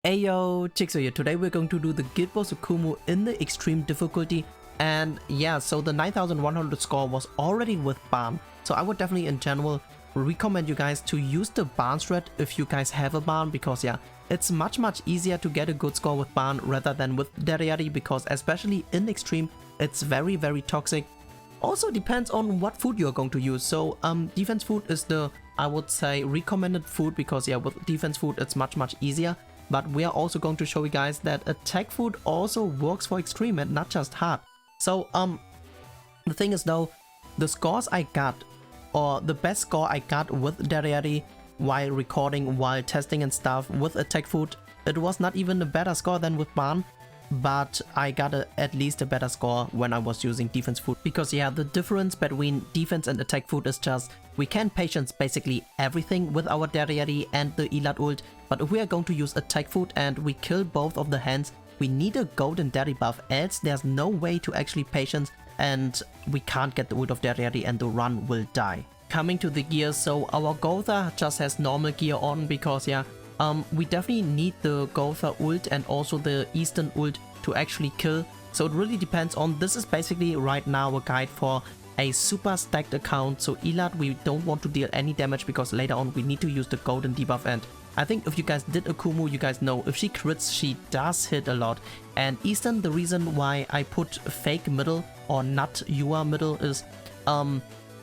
Ayo, Chiksua here. Today we're going to do the Guild Wars Akumu in the extreme difficulty. And yeah, so the 9100 score was already with Barn. So I would definitely in general recommend you guys to use the Barn strat if you guys have a Barn, because yeah, it's much easier to get a good score with Barn rather than with DERIERI, because especially in extreme it's very toxic. Also depends on what food you're going to use. So defense food is the, I would say, recommended food, because yeah, with defense food it's much easier. But we are also going to show you guys that attack food also works for extreme and not just hard. So the thing is though, the scores I got, or the best score I got with DERIERI while recording, while testing and stuff with attack food, it was not even a better score than with Barn, but I got at least a better score when I was using defense food. Because yeah, the difference between defense and attack food is just we can patience basically everything with our DERIERI and the Elat ult, but if we are going to use attack food and we kill both of the hands, we need a golden Deri buff, else there's no way to actually patience and we can't get the ult of DERIERI and the run will die. Coming to the gear, so our Gotha just has normal gear on, because yeah, we definitely need the Gotha ult and also the Eastern ult to actually kill. So it really depends on, this is basically right now a guide for a super stacked account. So Elat we don't want to deal any damage, because later on we need to use the golden debuff, and I think if you guys did Akumu, you guys know if she crits she does hit a lot. And Eastern, the reason why I put fake middle or not your middle is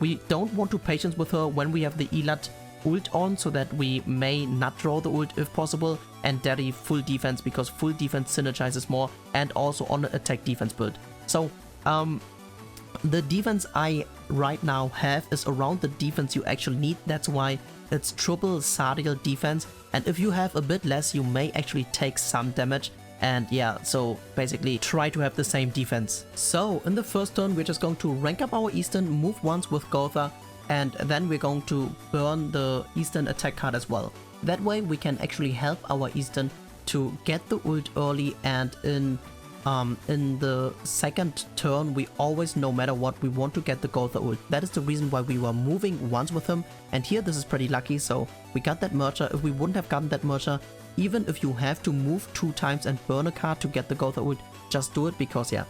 we don't want to patience with her when we have the Elat ult on, so that we may not draw the ult if possible, and Deri full defense, because full defense synergizes more, and also on the attack defense build. So the defense I right now have is around the defense you actually need. That's why it's triple Sardial defense, and if you have a bit less you may actually take some damage. And yeah, so basically try to have the same defense. So in the first turn we're just going to rank up our Eastern, move once with Gotha, and then we're going to burn the Eastern attack card as well. That way we can actually help our Eastern to get the ult early, and in the second turn we always, no matter what, we want to get the Gotha ult. That is the reason why we were moving once with him, and here this is pretty lucky, so we got that Merger. If we wouldn't have gotten that Merger, even if you have to move 2 times and burn a card to get the Gotha ult, just do it, because yeah,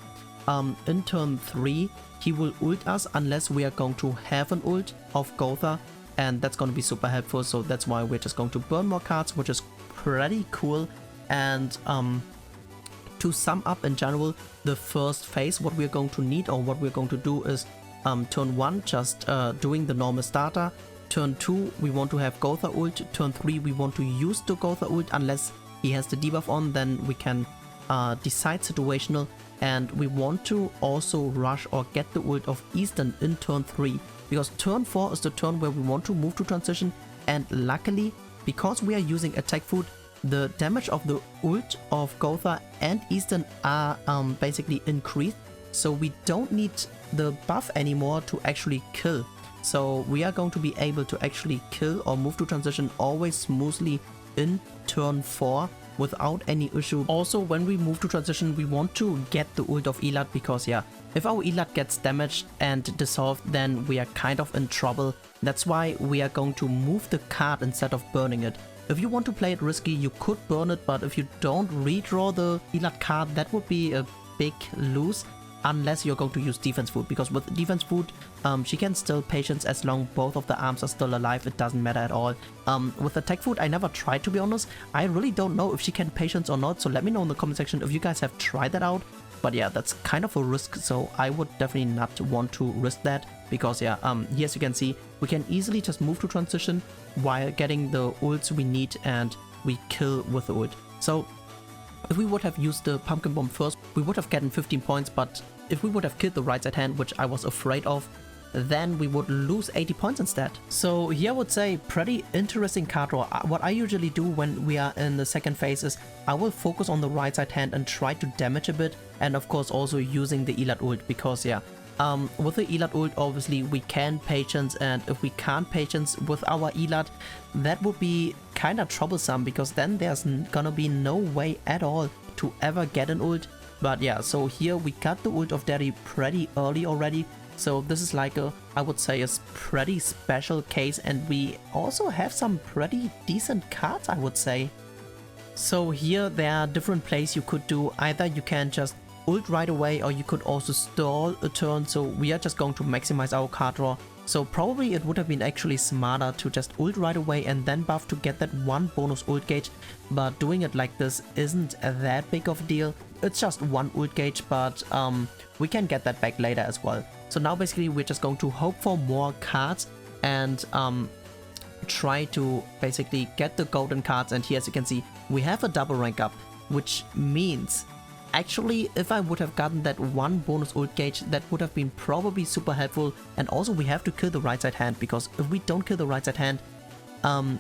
in turn 3 he will ult us unless we are going to have an ult of Gotha, and that's going to be super helpful. So that's why we're just going to burn more cards, which is pretty cool. And to sum up in general, the first phase, what we're going to need, or what we're going to do is turn 1 just doing the normal starter. Turn 2 we want to have Gotha ult. Turn 3 we want to use the Gotha ult unless he has the debuff on, then we can decide situational. And we want to also rush or get the ult of Eastern in turn 3, because turn 4 is the turn where we want to move to transition. And luckily, because we are using attack food, the damage of the ult of Gotha and Eastern are basically increased, so we don't need the buff anymore to actually kill. So we are going to be able to actually kill or move to transition always smoothly in turn 4 without any issue. Also, when we move to transition we want to get the ult of Elat, because yeah, if our Elat gets damaged and dissolved, then we are kind of in trouble. That's why we are going to move the card instead of burning it. If you want to play it risky, you could burn it, but if you don't redraw the Elat card, that would be a big lose, unless you're going to use defense food, because with defense food she can still patience as long both of the arms are still alive. It doesn't matter at all. With attack food I never tried, to be honest. I really don't know if she can patience or not, so let me know in the comment section if you guys have tried that out. But yeah, that's kind of a risk, so I would definitely not want to risk that, because yeah, here as you can see, we can easily just move to transition while getting the ults we need, and we kill with the ult. So if we would have used the pumpkin bomb first, we would have gotten 15 points, but if we would have killed the right side hand, which I was afraid of, then we would lose 80 points instead. So here I would say pretty interesting card draw. What I usually do when we are in the second phase is I will focus on the right side hand and try to damage a bit, and of course also using the Elat ult, because yeah, with the Elat ult obviously we can patience, and if we can't patience with our Elat, that would be kind of troublesome, because then there's gonna be no way at all to ever get an ult. But yeah, so here we got the ult of Deri pretty early already, so this is like a, I would say, a pretty special case, and we also have some pretty decent cards, I would say. So here there are different plays you could do. Either you can just ult right away, or you could also stall a turn. So we are just going to maximize our card draw. So probably it would have been actually smarter to just ult right away and then buff to get that one bonus ult gauge. But doing it like this isn't that big of a deal. It's just one ult gauge, but we can get that back later as well. So now basically we're just going to hope for more cards and try to basically get the golden cards. And here, as you can see, we have a double rank up, which means actually if I would have gotten that one bonus ult gauge, that would have been probably super helpful. And also we have to kill the right side hand, because if we don't kill the right side hand,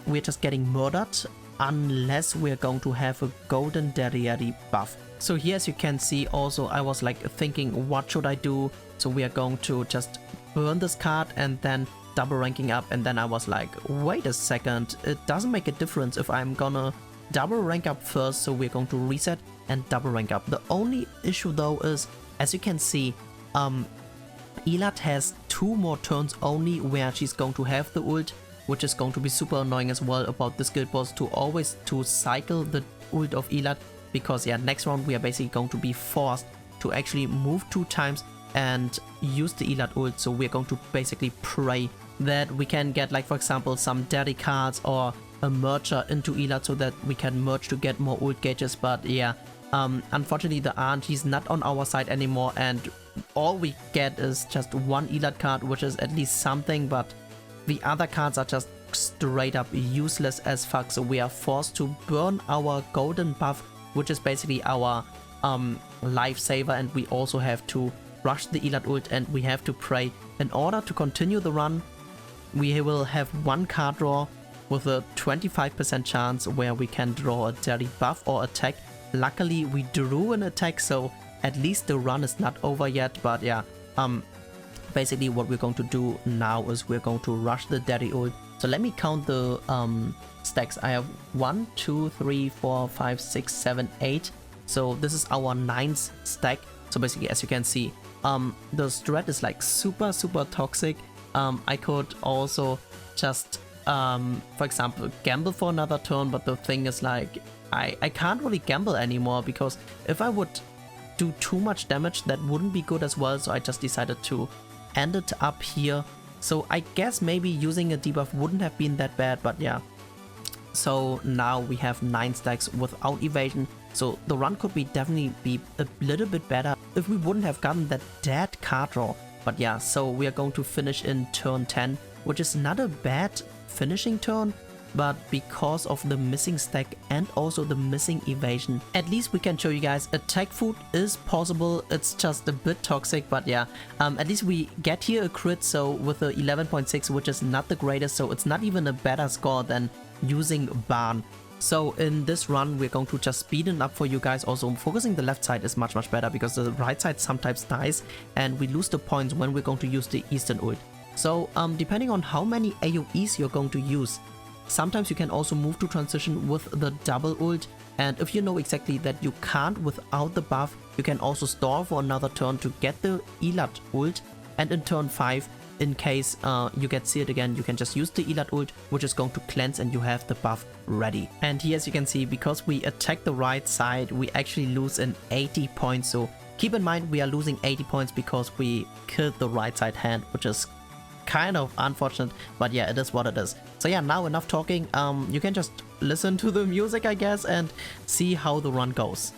we're just getting murdered unless we're going to have a golden DERIERI buff. So here, as you can see, also I was like thinking, what should I do? So we are going to just burn this card and then double ranking up. And then I was like, wait a second, it doesn't make a difference if I'm gonna double rank up first. So we're going to reset and double rank up. The only issue though is, as you can see, Elat has 2 more turns only where she's going to have the ult, which is going to be super annoying as well about this guild boss, to always to cycle the ult of Elat. Because yeah, next round we are basically going to be forced to actually move 2 times and use the Elat ult. So we're going to basically pray that we can get, like for example, some daddy cards or a merger into Elat so that we can merge to get more ult gauges. But yeah, unfortunately the RNG is not on our side anymore, and all we get is just 1 Elat card, which is at least something, but the other cards are just straight up useless as fuck. So we are forced to burn our golden buff, which is basically our lifesaver, and we also have to rush the Elat ult, and we have to pray. In order to continue the run, we will have 1 card draw with a 25% chance where we can draw a Derry buff or attack. Luckily we drew an attack, so at least the run is not over yet. But yeah, basically what we're going to do now is we're going to rush the Derry ult. So let me count the stacks. I have 1, 2, 3, 4, 5, 6, 7, 8. So this is our 9th stack. So basically, as you can see, the strat is like super toxic. I could also just for example gamble for another turn, but the thing is like I can't really gamble anymore, because if I would do too much damage, that wouldn't be good as well. So I just decided to end it up here. So I guess maybe using a debuff wouldn't have been that bad, but yeah. So now we have 9 stacks without evasion. So the run could definitely be a little bit better if we wouldn't have gotten that dead card draw. But yeah, so we are going to finish in turn 10, which is not a bad finishing turn, but because of the missing stack and also the missing evasion, at least we can show you guys attack food is possible. It's just a bit toxic, but yeah, at least we get here a crit, so with a 11.6, which is not the greatest, so it's not even a better score than using Barn. So in this run we're going to just speed it up for you guys. Also focusing the left side is much better, because the right side sometimes dies and we lose the points when we're going to use the Eastern ult. So depending on how many AoEs you're going to use, sometimes you can also move to transition with the double ult, and if you know exactly that you can't without the buff, you can also stall for another turn to get the Elat ult, and in turn 5, in case you get seared again, you can just use the Elat ult, which is going to cleanse, and you have the buff ready. And here, as you can see, because we attack the right side, we actually lose an 80 points. So keep in mind we are losing 80 points because we killed the right side hand, which is kind of unfortunate, but yeah, it is what it is. So yeah, now enough talking. You can just listen to the music, I guess, and see how the run goes.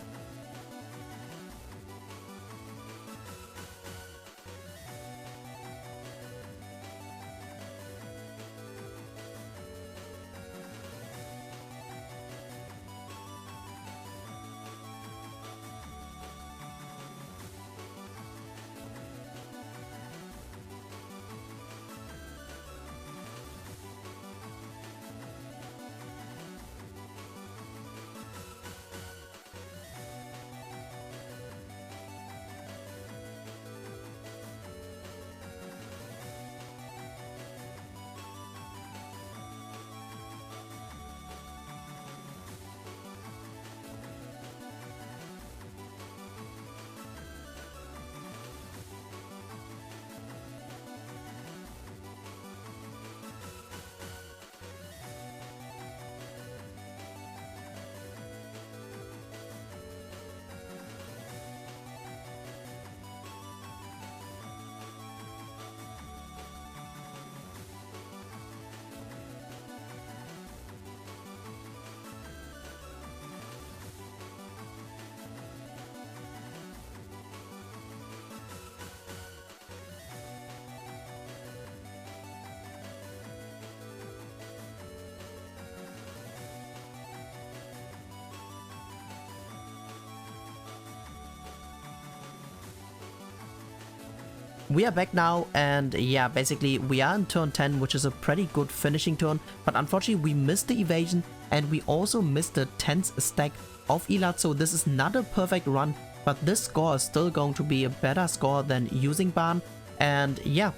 we are back now, and yeah, basically we are in turn 10, which is a pretty good finishing turn, but unfortunately we missed the evasion and we also missed the 10th stack of Elad, so this is not a perfect run, but this score is still going to be a better score than using Barn. And yeah,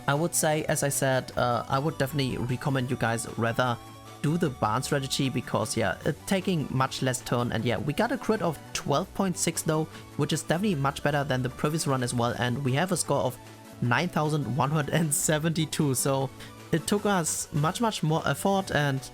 I would say, as I said, I would definitely recommend you guys rather do the Barn strategy, because yeah, it's taking much less turn. And yeah, we got a crit of 12.6 though, which is definitely much better than the previous run as well, and we have a score of 9,172, so it took us much more effort and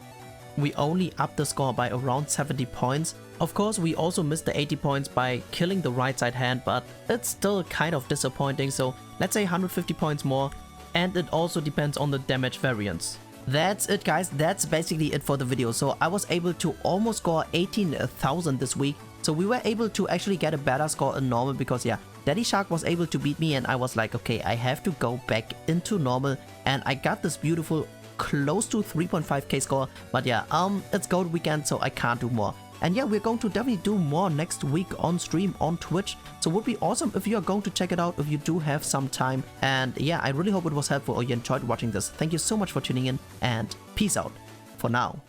we only upped the score by around 70 points. Of course, we also missed the 80 points by killing the right side hand, but it's still kind of disappointing, so let's say 150 points more, and it also depends on the damage variance. That's it guys, that's basically it for the video. So I was able to almost score 18,000 this week, so we were able to actually get a better score in normal, because yeah, Daddy Shark was able to beat me and I was like, okay, I have to go back into normal, and I got this beautiful close to 3.5k score. But yeah, it's gold weekend, so I can't do more. And yeah, we're going to definitely do more next week on stream on Twitch, so it would be awesome if you are going to check it out if you do have some time. And yeah, I really hope it was helpful or you enjoyed watching this. Thank you so much for tuning in, and peace out for now.